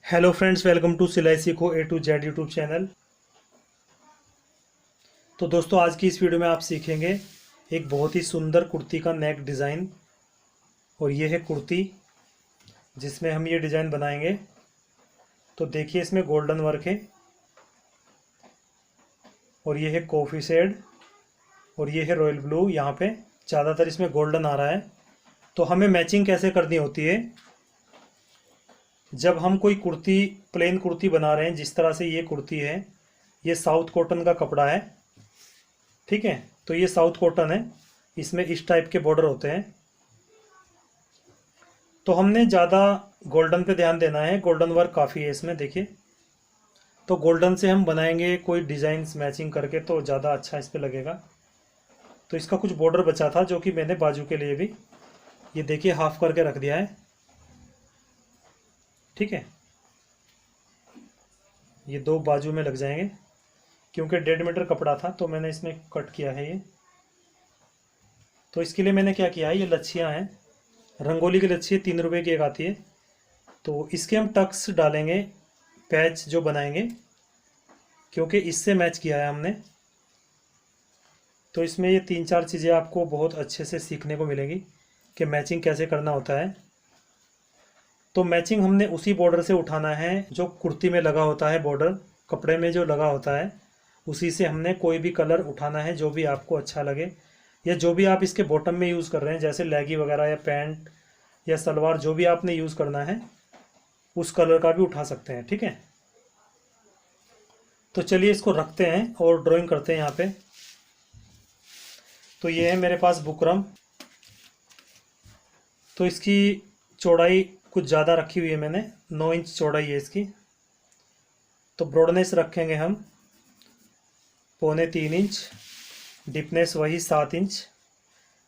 Hello friends, welcome to सिलाई सीखो ए to Z YouTube channel. तो दोस्तों, आज की इस वीडियो में आप सीखेंगे एक बहुत ही सुंदर कुर्ती का नेक डिज़ाइन। और ये है कुर्ती जिसमें हम ये डिज़ाइन बनाएंगे। तो देखिए, इसमें गोल्डन वर्क है और ये है कॉफ़ी शेड और ये है रॉयल ब्लू। यहाँ पे ज़्यादातर इसमें गोल्डन आ रहा है। तो हमें मैचिंग कैसे करनी होती है जब हम कोई कुर्ती, प्लेन कुर्ती बना रहे हैं। जिस तरह से ये कुर्ती है, ये साउथ कॉटन का कपड़ा है, ठीक है। तो ये साउथ कॉटन है, इसमें इस टाइप के बॉर्डर होते हैं। तो हमने ज़्यादा गोल्डन पे ध्यान देना है, गोल्डन वर्क काफ़ी है इसमें, देखिए। तो गोल्डन से हम बनाएंगे कोई डिज़ाइंस मैचिंग करके तो ज़्यादा अच्छा इस पर लगेगा। तो इसका कुछ बॉर्डर बचा था जो कि मैंने बाजू के लिए भी, ये देखिए, हाफ करके रख दिया है, ठीक है। ये दो बाजू में लग जाएंगे क्योंकि 1.5 मीटर कपड़ा था तो मैंने इसमें कट किया है ये। तो इसके लिए मैंने क्या किया है, ये लच्छियाँ हैं, रंगोली की लच्छी 3 रुपए की एक आती है। तो इसके हम टक्स डालेंगे, पैच जो बनाएंगे, क्योंकि इससे मैच किया है हमने। तो इसमें ये 3-4 चीज़ें आपको बहुत अच्छे से सीखने को मिलेंगी कि मैचिंग कैसे करना होता है। तो मैचिंग हमने उसी बॉर्डर से उठाना है जो कुर्ती में लगा होता है, बॉर्डर कपड़े में जो लगा होता है उसी से हमने कोई भी कलर उठाना है जो भी आपको अच्छा लगे, या जो भी आप इसके बॉटम में यूज़ कर रहे हैं, जैसे लेगी वगैरह या पैंट या सलवार, जो भी आपने यूज़ करना है उस कलर का भी उठा सकते हैं, ठीक है। तो चलिए इसको रखते हैं और ड्राइंग करते हैं यहाँ पे। तो ये है मेरे पास बुकरम। तो इसकी चौड़ाई कुछ ज़्यादा रखी हुई है मैंने, 9 इंच चौड़ाई है इसकी। तो ब्रॉडनेस रखेंगे हम 2.25 इंच, डीपनेस वही 7 इंच।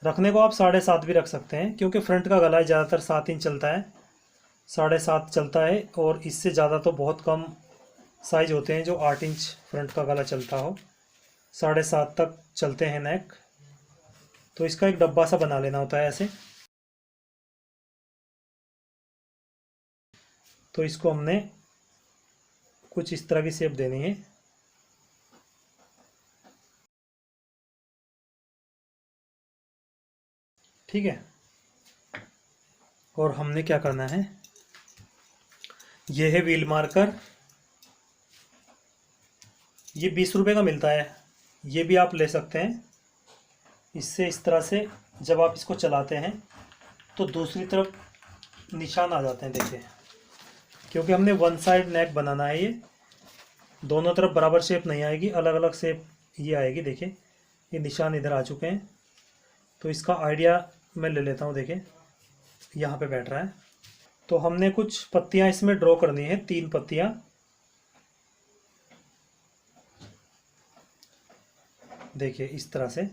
रखने को आप 7.5 भी रख सकते हैं क्योंकि फ्रंट का गला ज़्यादातर 7 इंच चलता है, 7.5 चलता है। और इससे ज़्यादा तो बहुत कम साइज होते हैं जो 8 इंच फ्रंट का गला चलता हो, 7.5 तक चलते हैं नेक। तो इसका एक डब्बा सा बना लेना होता है ऐसे। तो इसको हमने कुछ इस तरह की शेप देनी है, ठीक है। और हमने क्या करना है, ये है व्हील मार्कर, ये 20 रुपए का मिलता है, ये भी आप ले सकते हैं। इससे इस तरह से जब आप इसको चलाते हैं तो दूसरी तरफ निशान आ जाते हैं, देखिए। क्योंकि हमने वन साइड नेक बनाना है, ये दोनों तरफ बराबर शेप नहीं आएगी, अलग अलग शेप ये आएगी, देखिए। ये निशान इधर आ चुके हैं। तो इसका आइडिया मैं ले लेता हूँ, देखिए यहाँ पे बैठ रहा है। तो हमने कुछ पत्तियाँ इसमें ड्रॉ करनी है, 3 पत्तियाँ, देखिए इस तरह से।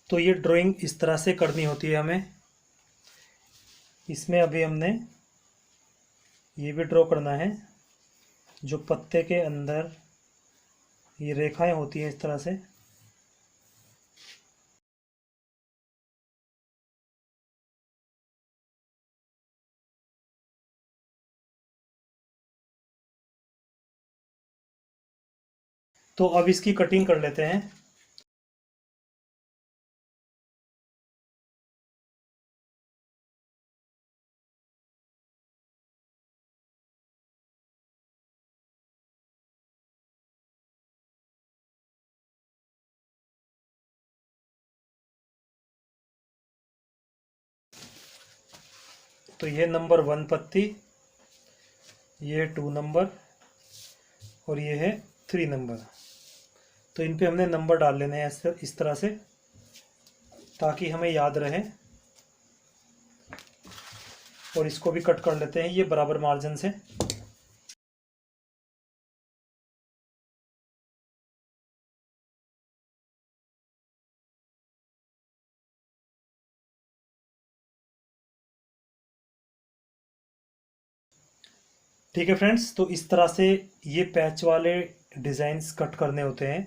तो ये ड्राइंग इस तरह से करनी होती है हमें। इसमें अभी हमने ये भी ड्रॉ करना है, जो पत्ते के अंदर ये रेखाएं होती हैं इस तरह से। तो अब इसकी कटिंग कर लेते हैं। तो ये नंबर 1 पत्ती, ये 2 नंबर और ये है 3 नंबर। तो इन पे हमने नंबर डाल लेने हैं इस तरह से, ताकि हमें याद रहे। और इसको भी कट कर लेते हैं ये बराबर मार्जिन से। ठीक है फ्रेंड्स, तो इस तरह से ये पैच वाले डिज़ाइंस कट करने होते हैं।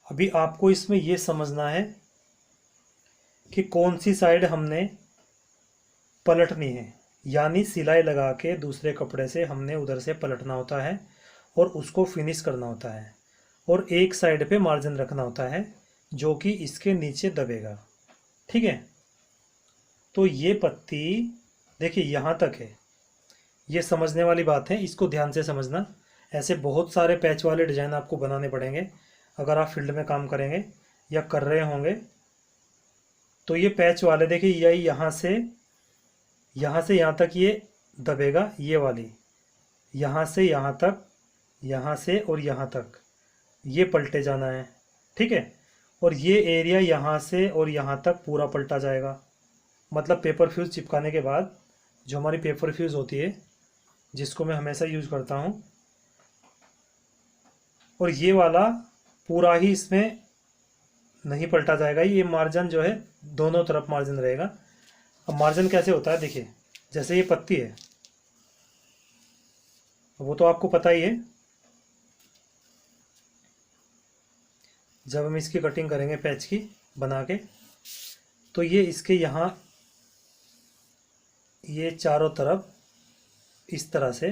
अभी आपको इसमें ये समझना है कि कौन सी साइड हमने पलटनी है, यानी सिलाई लगा के दूसरे कपड़े से हमने उधर से पलटना होता है और उसको फिनिश करना होता है। और एक साइड पे मार्जिन रखना होता है जो कि इसके नीचे दबेगा। ठीक है, तो ये पत्ती देखिए यहाँ तक है। ये समझने वाली बात है, इसको ध्यान से समझना। ऐसे बहुत सारे पैच वाले डिज़ाइन आपको बनाने पड़ेंगे अगर आप फील्ड में काम करेंगे या कर रहे होंगे। तो ये पैच वाले देखिए, यही यहाँ से यहाँ तक ये दबेगा, ये वाली यहाँ से यहाँ तक, यहाँ से और यहाँ तक ये पलटे जाना है। ठीक है, और ये एरिया यहाँ से और यहाँ तक पूरा पलटा जाएगा। मतलब पेपर फ्यूज़ चिपकाने के बाद जो हमारी पेपर फ्यूज़ होती है, जिसको मैं हमेशा यूज़ करता हूँ, और ये वाला पूरा ही इसमें नहीं पलटा जाएगा। ये मार्जिन जो है दोनों तरफ मार्जिन रहेगा। अब मार्जिन कैसे होता है देखिए, जैसे ये पत्ती है वो तो आपको पता ही है। जब हम इसकी कटिंग करेंगे पैच की बना के, तो ये इसके यहाँ ये चारों तरफ इस तरह से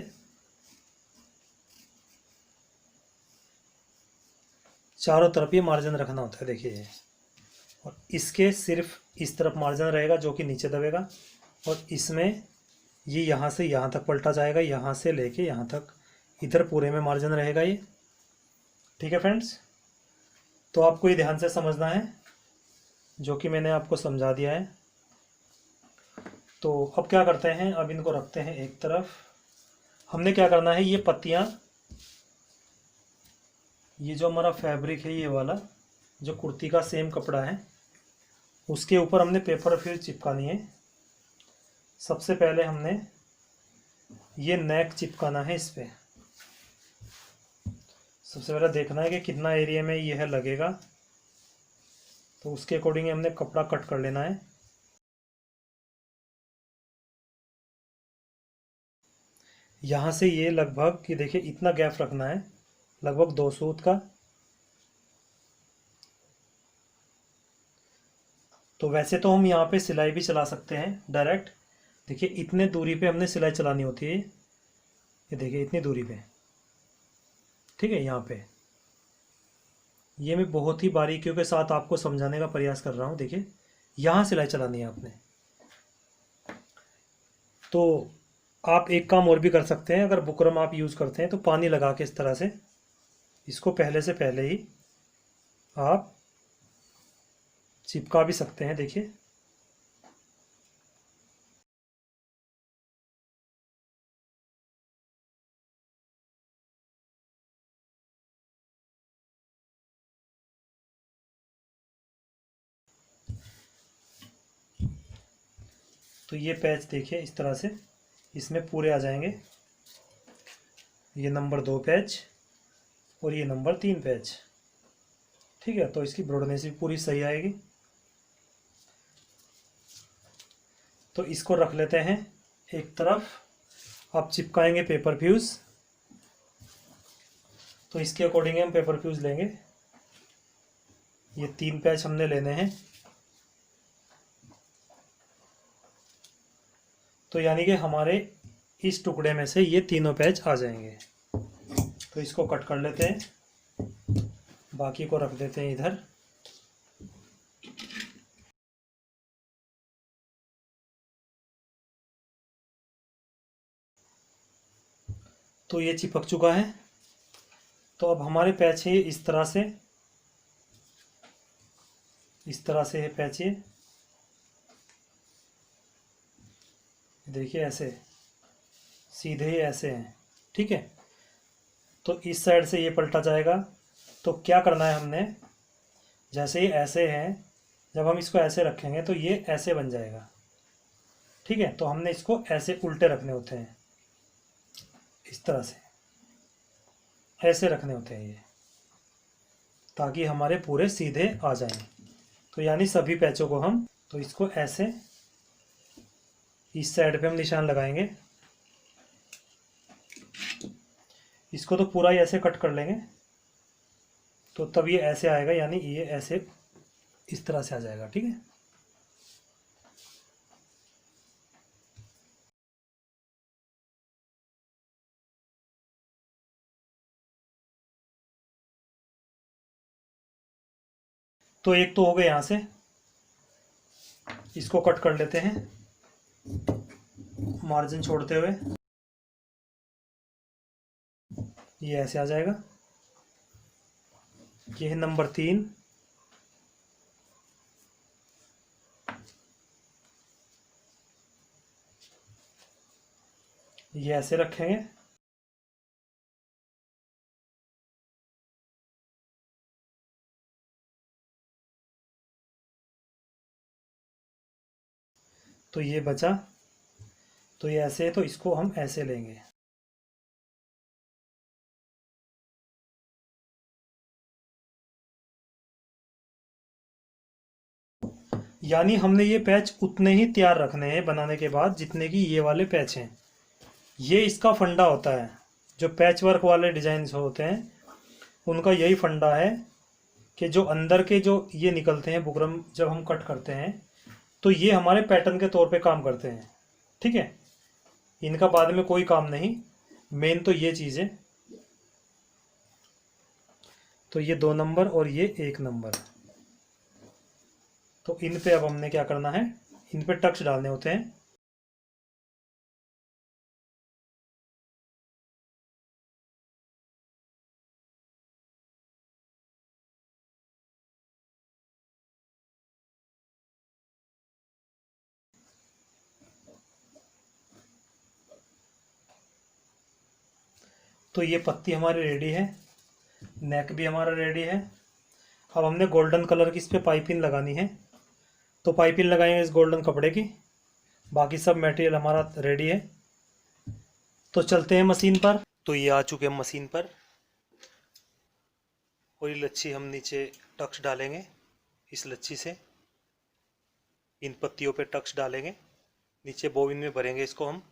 चारों तरफ ये मार्जिन रखना होता है। देखिए ये, और इसके सिर्फ इस तरफ मार्जिन रहेगा जो कि नीचे दबेगा, और इसमें ये यहाँ से यहाँ तक पलटा जाएगा, यहाँ से लेके यहाँ तक, इधर पूरे में मार्जिन रहेगा ये। ठीक है फ्रेंड्स, तो आपको ये ध्यान से समझना है जो कि मैंने आपको समझा दिया है। तो अब क्या करते हैं, अब इनको रखते हैं एक तरफ। हमने क्या करना है, ये पत्तियाँ, ये जो हमारा फैब्रिक है ये वाला जो कुर्ती का सेम कपड़ा है, उसके ऊपर हमने पेपर फ्यूज़ चिपकानी है। सबसे पहले हमने ये नेक चिपकाना है इस पर। सबसे पहले देखना है कि कितना एरिया में यह लगेगा, तो उसके अकॉर्डिंग हमने कपड़ा कट कर लेना है। यहाँ से ये लगभग कि देखिए इतना गैप रखना है, लगभग 2 सूत का। तो वैसे तो हम यहाँ पे सिलाई भी चला सकते हैं डायरेक्ट। देखिए इतने दूरी पे हमने सिलाई चलानी होती है, ये देखिए इतनी दूरी पे। ठीक है, यहाँ पे ये मैं बहुत ही बारीकियों के साथ आपको समझाने का प्रयास कर रहा हूँ। देखिए यहाँ सिलाई चलानी है आपने। तो आप एक काम और भी कर सकते हैं, अगर बुकरम आप यूज़ करते हैं तो पानी लगा के इस तरह से इसको पहले से पहले ही आप चिपका भी सकते हैं। देखिए तो ये पैच देखिए इस तरह से इसमें पूरे आ जाएंगे। ये नंबर 2 पैच और ये नंबर 3 पैच। ठीक है, तो इसकी ब्रॉडनेस भी पूरी सही आएगी। तो इसको रख लेते हैं एक तरफ। अब चिपकाएंगे पेपर फ्यूज़, तो इसके अकॉर्डिंग हम पेपर फ्यूज़ लेंगे। ये 3 पैच हमने लेने हैं, तो यानी कि हमारे इस टुकड़े में से ये तीनों पैच आ जाएंगे। तो इसको कट कर लेते हैं, बाकी को रख देते हैं इधर। तो ये चिपक चुका है। तो अब हमारे पैच है इस तरह से है पैच। ये देखिए ऐसे सीधे ही ऐसे हैं। ठीक है, तो इस साइड से ये पलटा जाएगा। तो क्या करना है हमने, जैसे ये ऐसे है, जब हम इसको ऐसे रखेंगे तो ये ऐसे बन जाएगा। ठीक है, तो हमने इसको ऐसे उल्टे रखने होते हैं, इस तरह से ऐसे रखने होते हैं ये, ताकि हमारे पूरे सीधे आ जाएं। तो यानी सभी पैचों को हम, तो इसको ऐसे इस साइड पे हम निशान लगाएंगे। इसको तो पूरा ही ऐसे कट कर लेंगे, तो तब ये ऐसे आएगा, यानी ये ऐसे इस तरह से आ जाएगा। ठीक है, तो एक तो हो गए, यहाँ से इसको कट कर लेते हैं मार्जिन छोड़ते हुए। ये ऐसे आ जाएगा। ये है नंबर 3। ये ऐसे रखेंगे। तो ये बचा, तो ये ऐसे है, तो इसको हम ऐसे लेंगे। यानी हमने ये पैच उतने ही तैयार रखने हैं बनाने के बाद जितने की ये वाले पैच हैं। ये इसका फंडा होता है। जो पैच वर्क वाले डिजाइन होते हैं उनका यही फंडा है कि जो अंदर के जो ये निकलते हैं बुकरम, जब हम कट करते हैं तो ये हमारे पैटर्न के तौर पे काम करते हैं। ठीक है, इनका बाद में कोई काम नहीं, मेन तो ये चीज़ है। तो ये 2 नंबर और ये 1 नंबर, तो इन पे अब हमने क्या करना है, इन पे टक्स डालने होते हैं। तो ये पत्ती हमारी रेडी है, नेक भी हमारा रेडी है। अब हमने गोल्डन कलर की इस पे पाइपिंग लगानी है, तो पाइपिंग लगाएंगे इस गोल्डन कपड़े की। बाकी सब मटेरियल हमारा रेडी है, तो चलते हैं मशीन पर। तो ये आ चुके हैं मशीन पर, और ये लच्छी हम नीचे टक्स डालेंगे। इस लच्छी से इन पत्तियों पे टक्स डालेंगे, नीचे बोबिन में भरेंगे इसको हम।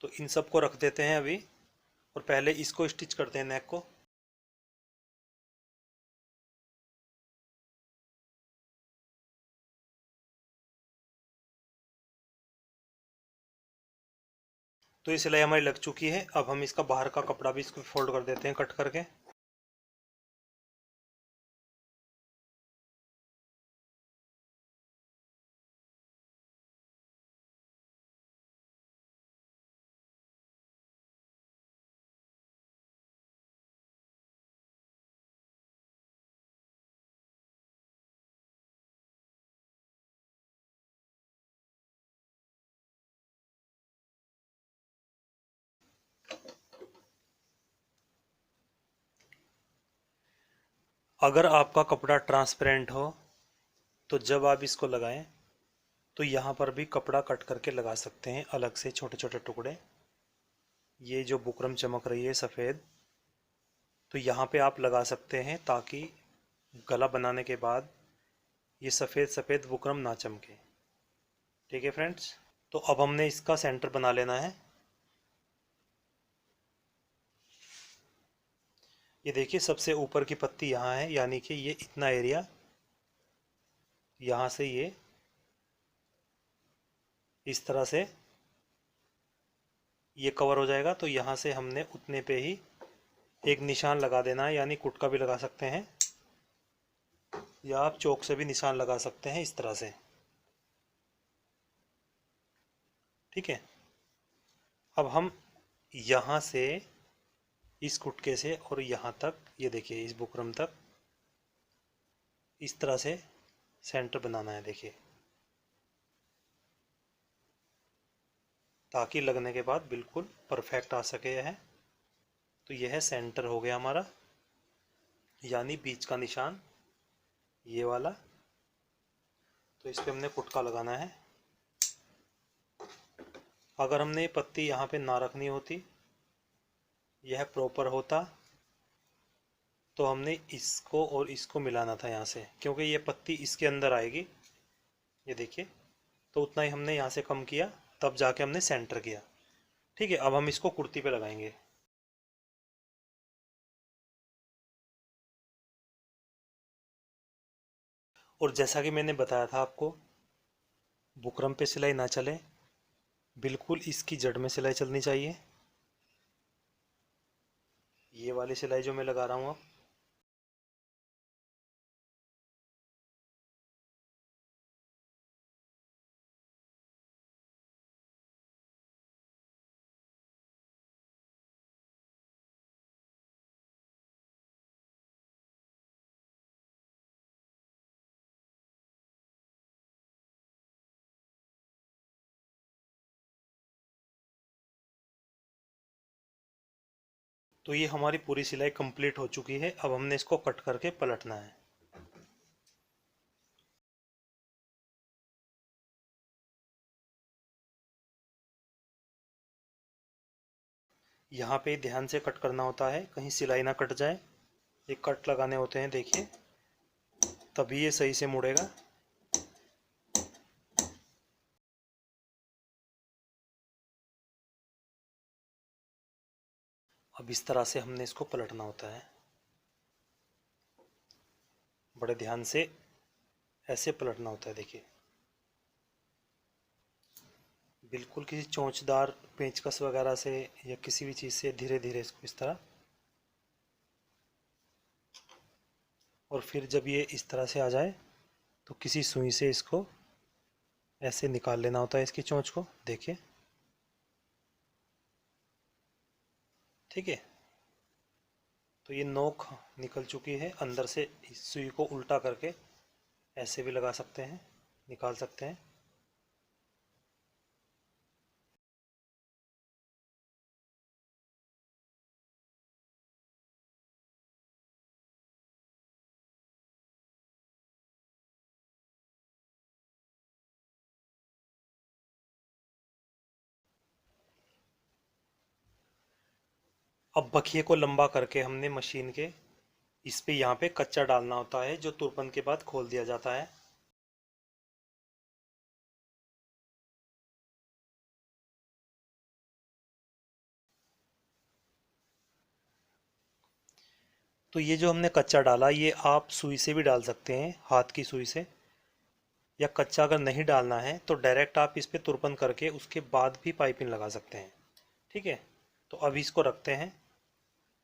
तो इन सब को रख देते हैं अभी, और पहले इसको स्टिच करते हैं, नेक को। तो ये सिलाई हमारी लग चुकी है। अब हम इसका बाहर का कपड़ा भी इसको फोल्ड कर देते हैं कट करके। अगर आपका कपड़ा ट्रांसपेरेंट हो तो जब आप इसको लगाएं तो यहाँ पर भी कपड़ा कट करके लगा सकते हैं अलग से छोटे छोटे टुकड़े। ये जो बुकरम चमक रही है सफ़ेद, तो यहाँ पे आप लगा सकते हैं ताकि गला बनाने के बाद ये सफ़ेद सफ़ेद बुकरम ना चमके। ठीक है फ्रेंड्स, तो अब हमने इसका सेंटर बना लेना है। ये देखिए सबसे ऊपर की पत्ती यहाँ है, यानी कि ये इतना एरिया यहाँ से ये इस तरह से ये कवर हो जाएगा। तो यहाँ से हमने उतने पे ही एक निशान लगा देना है, यानी कुटका भी लगा सकते हैं या आप चौक से भी निशान लगा सकते हैं इस तरह से। ठीक है, अब हम यहाँ से इस कुटके से और यहाँ तक, ये देखिए इस बुकरम तक इस तरह से सेंटर बनाना है, देखिए, ताकि लगने के बाद बिल्कुल परफेक्ट आ सके यह। तो यह है सेंटर हो गया हमारा, यानी बीच का निशान ये वाला। तो इस पे हमने पुटका लगाना है। अगर हमने पत्ती यहाँ पे ना रखनी होती, यह प्रॉपर होता, तो हमने इसको और इसको मिलाना था यहाँ से, क्योंकि ये पत्ती इसके अंदर आएगी, ये देखिए। तो उतना ही हमने यहाँ से कम किया, तब जाके हमने सेंटर किया। ठीक है, अब हम इसको कुर्ती पे लगाएंगे। और जैसा कि मैंने बताया था आपको, बुकरम पे सिलाई ना चले, बिल्कुल इसकी जड़ में सिलाई चलनी चाहिए। ये वाली सिलाई जो मैं लगा रहा हूँ अब, तो ये हमारी पूरी सिलाई कंप्लीट हो चुकी है। अब हमने इसको कट करके पलटना है। यहाँ पे ध्यान से कट करना होता है, कहीं सिलाई ना कट जाए। ये कट लगाने होते हैं, देखिए, तभी ये सही से मुड़ेगा। अब इस तरह से हमने इसको पलटना होता है, बड़े ध्यान से ऐसे पलटना होता है। देखिए, बिल्कुल किसी चोंचदार पेंचकस वगैरह से या किसी भी चीज़ से धीरे धीरे इसको इस तरह, और फिर जब ये इस तरह से आ जाए तो किसी सुई से इसको ऐसे निकाल लेना होता है, इसकी चोंच को। देखिए, ठीक है। तो ये नोक निकल चुकी है अंदर से। इस सुई को उल्टा करके ऐसे भी लगा सकते हैं, निकाल सकते हैं। अब बखिए को लंबा करके हमने मशीन के इस पे यहाँ पे कच्चा डालना होता है, जो तुरपन के बाद खोल दिया जाता है। तो ये जो हमने कच्चा डाला, ये आप सुई से भी डाल सकते हैं, हाथ की सुई से। या कच्चा अगर नहीं डालना है तो डायरेक्ट आप इस पे तुरपन करके उसके बाद भी पाइपिंग लगा सकते हैं। ठीक है, तो अभी इसको रखते हैं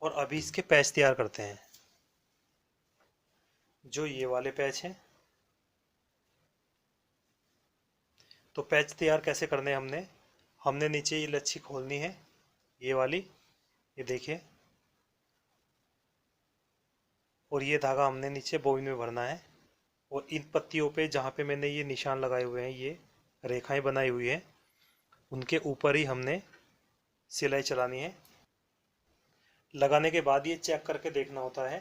और अभी इसके पैच तैयार करते हैं। जो ये वाले पैच हैं, तो पैच तैयार कैसे करने हैं हमने, हमने नीचे ये लच्छी खोलनी है, ये वाली, ये देखिए। और ये धागा हमने नीचे बोबिन में भरना है। और इन पत्तियों पे जहाँ पे मैंने ये निशान लगाए हुए हैं, ये रेखाएं बनाई हुई हैं, उनके ऊपर ही हमने सिलाई चलानी है। लगाने के बाद ये चेक करके देखना होता है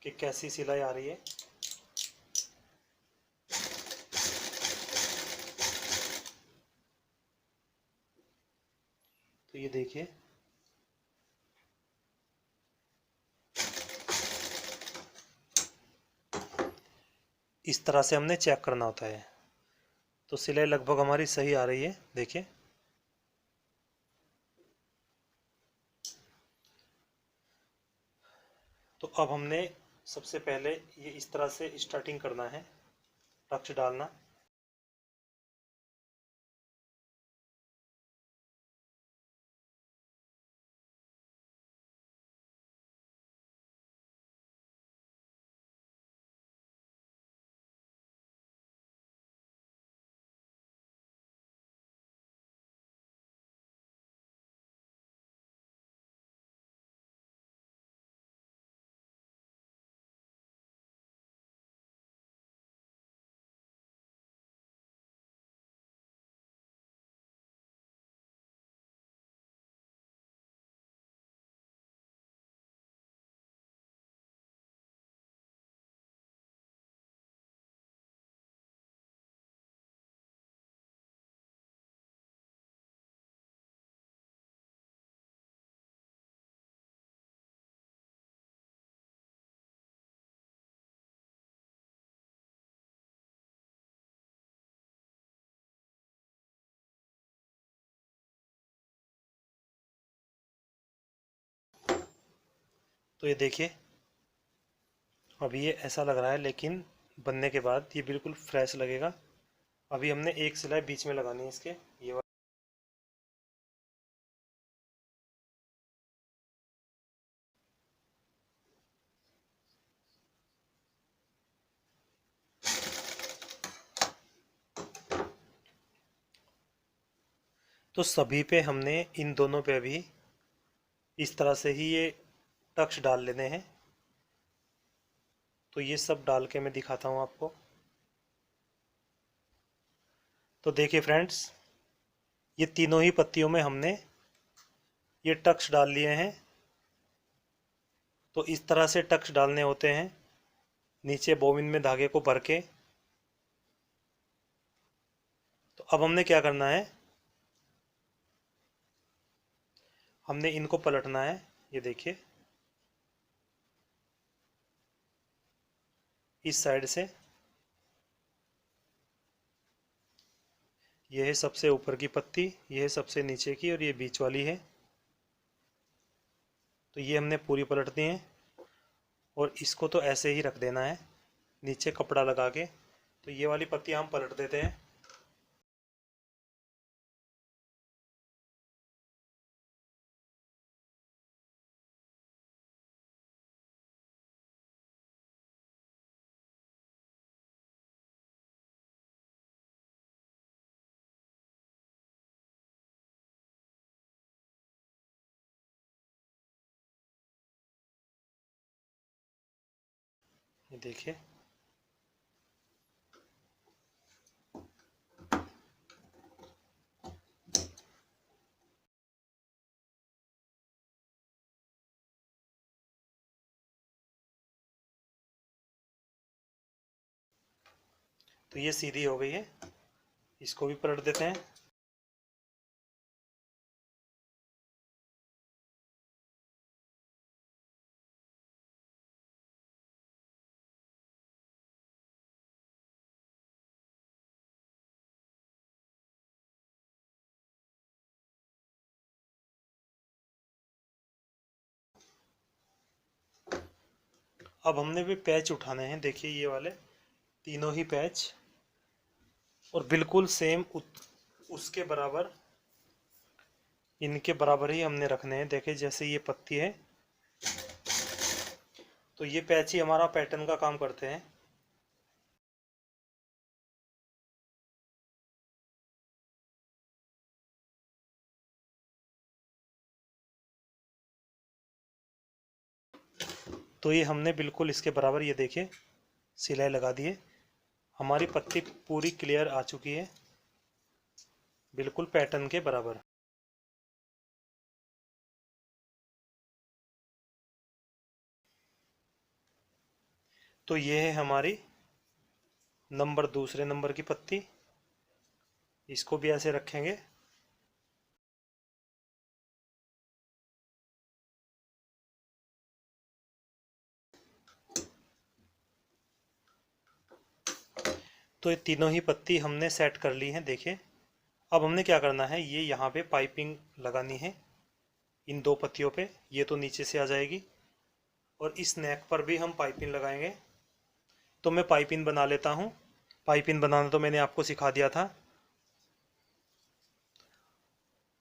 कि कैसी सिलाई आ रही है। तो ये देखिए, इस तरह से हमने चेक करना होता है। तो सिलाई लगभग हमारी सही आ रही है, देखिए। तो अब हमने सबसे पहले ये इस तरह से स्टार्टिंग करना है, टक्स डालना। तो ये देखिए अभी ये ऐसा लग रहा है, लेकिन बनने के बाद ये बिल्कुल फ्रेश लगेगा। अभी हमने एक सिलाई बीच में लगानी है इसके, ये वाली। तो सभी पे हमने इन दोनों पे भी इस तरह से ही ये टक्स डाल लेने हैं। तो ये सब डाल के मैं दिखाता हूँ आपको। तो देखिए फ्रेंड्स, ये तीनों ही पत्तियों में हमने ये टक्स डाल लिए हैं। तो इस तरह से टक्स डालने होते हैं नीचे बोबिन में धागे को भर के। तो अब हमने क्या करना है, हमने इनको पलटना है। ये देखिए इस साइड से, ये है सबसे ऊपर की पत्ती, ये है सबसे नीचे की, और ये बीच वाली है। तो ये हमने पूरी पलट दी है और इसको तो ऐसे ही रख देना है नीचे कपड़ा लगा के। तो ये वाली पत्ती हम पलट देते हैं। ये देखिए तो ये सीधी हो गई है, इसको भी पलट देते हैं। अब हमने भी पैच उठाने हैं। देखिए ये वाले तीनों ही पैच, और बिल्कुल सेम उसके बराबर, इनके बराबर ही हमने रखने हैं। देखिए जैसे ये पत्ती है, तो ये पैच ही हमारा पैटर्न का काम करते हैं। तो ये हमने बिल्कुल इसके बराबर, ये देखिए सिलाई लगा दी है। हमारी पत्ती पूरी क्लियर आ चुकी है, बिल्कुल पैटर्न के बराबर। तो ये है हमारी दूसरे नंबर की पत्ती। इसको भी ऐसे रखेंगे। तो ये तीनों ही पत्ती हमने सेट कर ली है। देखिए अब हमने क्या करना है, ये यहाँ पे पाइपिंग लगानी है इन दो पत्तियों पे। ये तो नीचे से आ जाएगी, और इस नेक पर भी हम पाइपिंग लगाएंगे। तो मैं पाइपिंग बना लेता हूँ। पाइपिंग बनाना तो मैंने आपको सिखा दिया था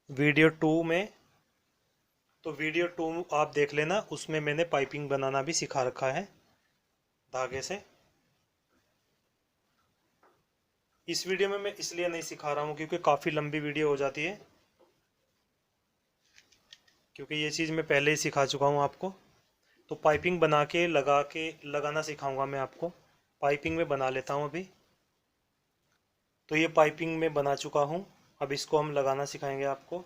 वीडियो 2 में। तो वीडियो 2 आप देख लेना, उसमें मैंने पाइपिंग बनाना भी सिखा रखा है धागे से। इस वीडियो में मैं इसलिए नहीं सिखा रहा हूँ क्योंकि काफ़ी लंबी वीडियो हो जाती है, क्योंकि ये चीज़ मैं पहले ही सिखा चुका हूँ आपको। तो पाइपिंग बना के लगाना सिखाऊंगा मैं आपको। पाइपिंग में बना लेता हूँ अभी। तो ये पाइपिंग में बना चुका हूँ। अब इसको हम लगाना सिखाएंगे आपको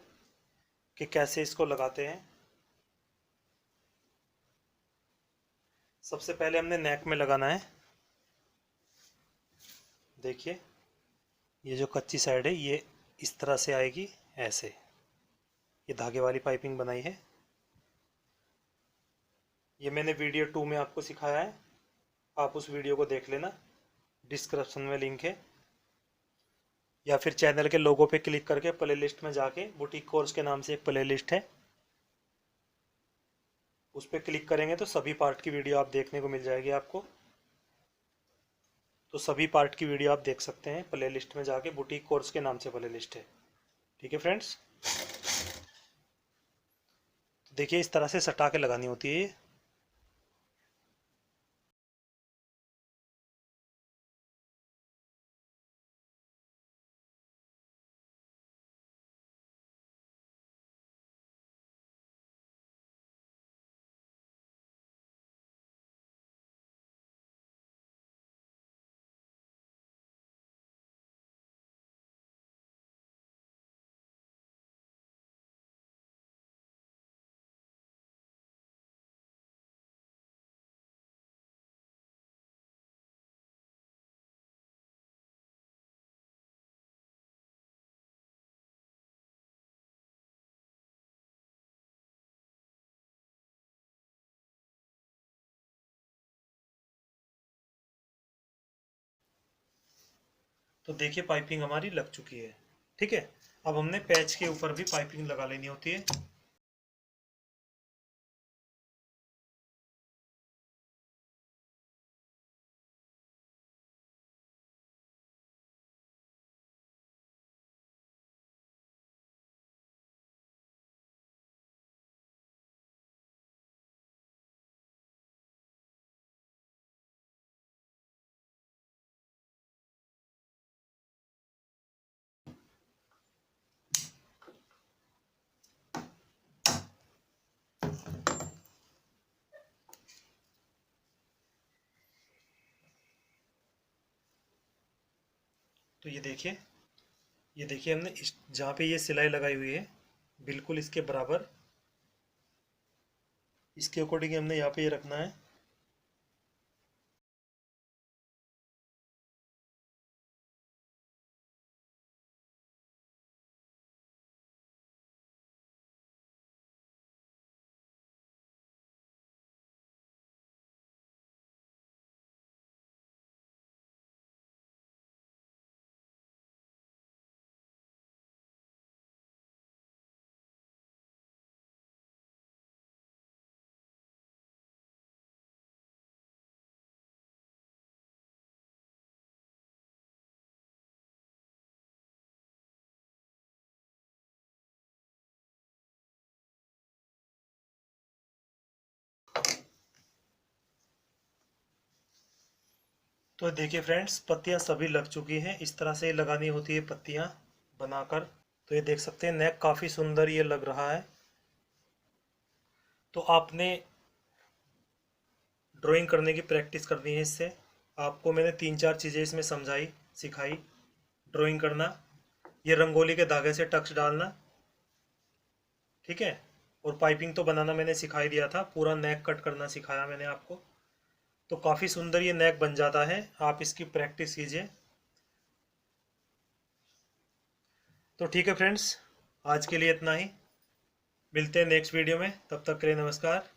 कि कैसे इसको लगाते हैं। सबसे पहले हमने नेक में लगाना है। देखिए ये जो कच्ची साइड है ये इस तरह से आएगी, ऐसे। ये धागे वाली पाइपिंग बनाई है, ये मैंने वीडियो 2 में आपको सिखाया है। आप उस वीडियो को देख लेना, डिस्क्रिप्शन में लिंक है, या फिर चैनल के लोगो पे क्लिक करके प्लेलिस्ट में जाके बुटीक कोर्स के नाम से एक प्लेलिस्ट है, उस पर क्लिक करेंगे तो सभी पार्ट की वीडियो आप देखने को मिल जाएगी आपको। तो सभी पार्ट की वीडियो आप देख सकते हैं प्ले लिस्ट में जाके, बुटीक कोर्स के नाम से प्ले लिस्ट है। ठीक है फ्रेंड्स, तो देखिए इस तरह से सटा के लगानी होती है ये। तो देखिए पाइपिंग हमारी लग चुकी है। ठीक है, अब हमने पैच के ऊपर भी पाइपिंग लगा लेनी होती है। तो ये देखिए हमने जहाँ पे ये सिलाई लगाई हुई है बिल्कुल इसके बराबर, इसके अकॉर्डिंग हमने यहाँ पे ये रखना है। तो देखिए फ्रेंड्स, पत्तियां सभी लग चुकी हैं। इस तरह से लगानी होती है पत्तियां बनाकर। तो ये देख सकते हैं नेक काफ़ी सुंदर ये लग रहा है। तो आपने ड्राइंग करने की प्रैक्टिस करनी है इससे। आपको मैंने 3-4 चीज़ें इसमें समझाई, सिखाई। ड्राइंग करना, ये रंगोली के धागे से टक्स डालना, ठीक है, और पाइपिंग तो बनाना मैंने सिखाई दिया था। पूरा नेक कट करना सिखाया मैंने आपको। तो काफ़ी सुंदर ये नेक बन जाता है, आप इसकी प्रैक्टिस कीजिए। तो ठीक है फ्रेंड्स, आज के लिए इतना ही। मिलते हैं नेक्स्ट वीडियो में, तब तक के लिए नमस्कार।